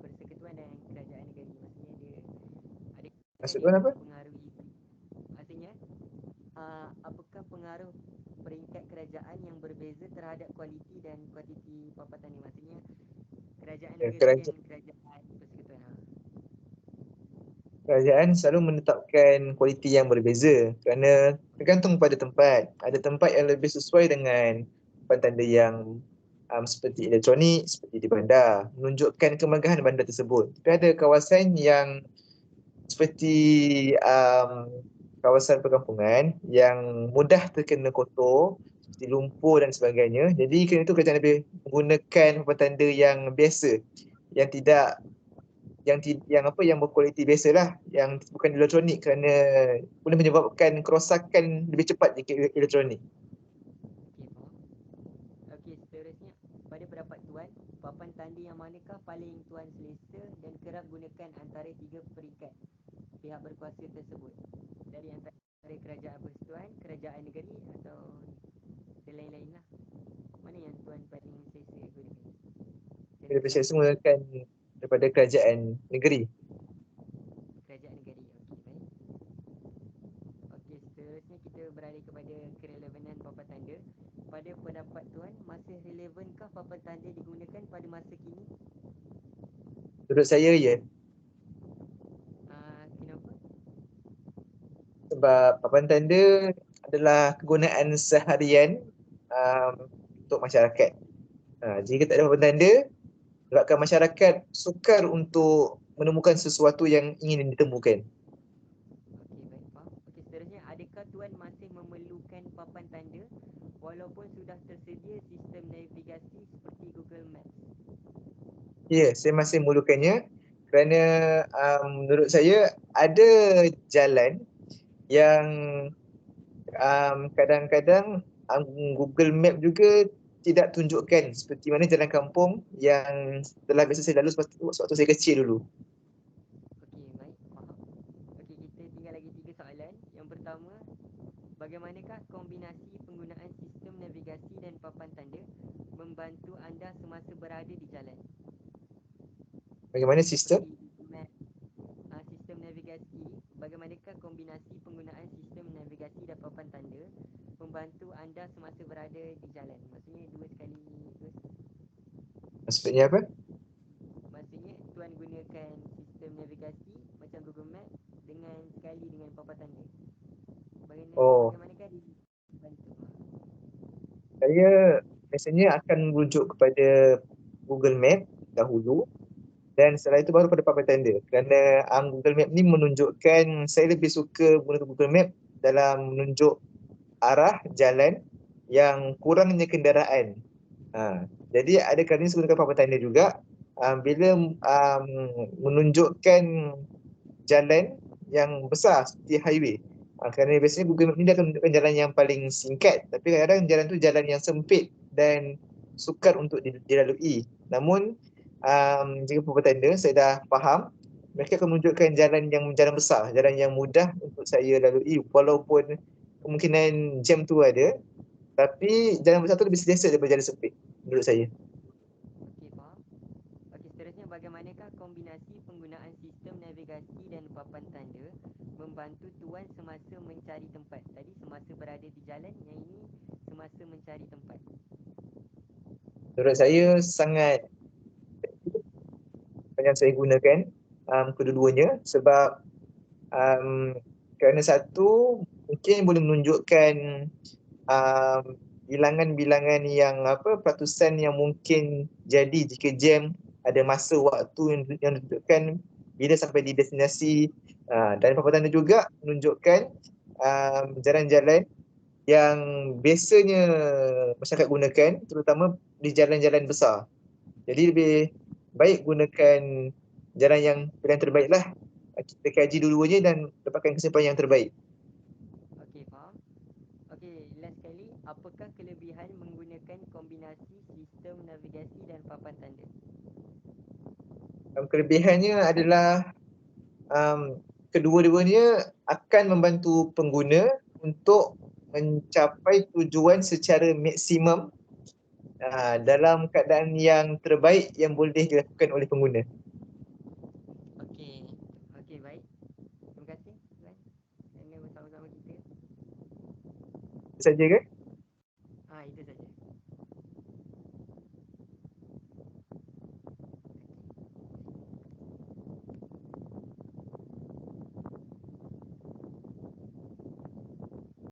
persekutuan dan kerajaan negeri. Maksudnya dia adakah Maksud dia tuan apa? mempengaruhi? Maksudnya apakah pengaruh peringkat kerajaan yang berbeza terhadap kualiti dan kuantiti papan tanda? Maksudnya kerajaan negeri dan Kerajaan kerajaan persekutuan. kerajaan selalu menetapkan kualiti yang berbeza kerana tergantung pada tempat. Ada tempat yang lebih sesuai dengan papan tanda yang seperti elektronik, seperti di bandar, menunjukkan kemegahan bandar tersebut. Tapi ada kawasan yang seperti kawasan perkampungan yang mudah terkena kotor, seperti lumpur dan sebagainya. Jadi kerana itu kerajaan lebih menggunakan papan tanda yang biasa, yang tidak yang berkualiti biasalah, yang bukan elektronik kerana boleh menyebabkan kerosakan lebih cepat jika elektronik. Okey, faham. Okey, seterusnya, pada pendapat Tuan, papan tanda yang manakah paling Tuan selesa dan kerap gunakan antara 3 peringkat pihak berkuasa tersebut? Dari antara kerajaan persekutuan, kerajaan negeri atau lain-lain lah. Mana yang Tuan paling selesa gunakan? Lebih biasa menggunakan daripada kerajaan negeri. Kerajaan negeri. Okey, baik. Okey, seterusnya kita beralih kepada kerelevanan papan tanda. Pada pendapat Tuan, masih relevankah papan tanda digunakan pada masa kini? Menurut saya, ya. Kenapa? Sebab papan tanda adalah kegunaan seharian untuk masyarakat. Jika tak ada papan tanda, menyebabkan masyarakat sukar untuk menemukan sesuatu yang ingin ditemukan. Okey, baik, faham. Okey, seterusnya, adakah Tuan masih memerlukan papan tanda walaupun sudah tersedia sistem navigasi seperti Google Maps? Ya, saya masih memerlukannya kerana menurut saya ada jalan yang kadang-kadang Google Map juga tidak tunjukkan, seperti mana jalan kampung yang telah biasa saya lalui waktu saya kecil dulu. Okey, baik, faham. Okey, kita tinggal lagi 3 soalan. Yang pertama, bagaimanakah kombinasi penggunaan sistem navigasi dan papan tanda membantu anda semasa berada di jalan? Bagaimana sistem? Seperti map, sistem navigasi, bagaimanakah kombinasi penggunaan sistem navigasi dan papan tanda membantu anda semasa berada di jalan? Maksudnya dua sekali, Maksudnya apa? maksudnya Tuan gunakan sistem navigasi macam Google Map dengan sekali dengan papan tanda. Oh, Bagaimanakah dibantu? saya biasanya akan merujuk kepada Google Map dahulu dan setelah itu baru pada papan tanda. Kerana Google Map ni menunjukkan, saya lebih suka menggunakan Google Map dalam menunjuk arah jalan yang kurangnya kenderaan. Jadi ada kalanya saya gunakan papan tanda juga bila menunjukkan jalan yang besar seperti highway. Kerana biasanya Google Map ni dia akan menunjukkan jalan yang paling singkat, tapi kadang-kadang jalan tu jalan yang sempit dan sukar untuk dilalui. Namun jika papan tanda saya dah faham, mereka akan menunjukkan jalan besar, jalan yang mudah untuk saya lalui walaupun kemungkinan jam tu ada, tapi jalan besar tu lebih selesa daripada jalan sempit menurut saya. Okey, faham. Okey, seterusnya, bagaimanakah kombinasi penggunaan sistem navigasi dan papan tanda membantu Tuan semasa mencari tempat? Tadi semasa berada di jalan, yang ini semasa mencari tempat. Menurut saya sangat yang saya gunakan kedua-duanya sebab kerana satu mungkin boleh menunjukkan bilangan-bilangan yang peratusan yang mungkin jadi jika jam, ada masa waktu yang ditunjukkan bila sampai di destinasi, dan papan tanda juga menunjukkan jalan-jalan yang biasanya masyarakat gunakan, terutama di jalan-jalan besar. Jadi lebih baik gunakan jalan yang pilihan terbaik lah. Kita kaji dua-duanya dan dapatkan kesimpulan yang terbaik. Okey, faham. Okey, last sekali, apakah kelebihan menggunakan kombinasi sistem navigasi dan papan tanda? Kelebihannya adalah kedua-duanya akan membantu pengguna untuk mencapai tujuan secara maksimum dalam keadaan yang terbaik yang boleh dilakukan oleh pengguna. Okey, okey, baik. Terima kasih Tuan kerana bersama-sama kita. Itu saja ke?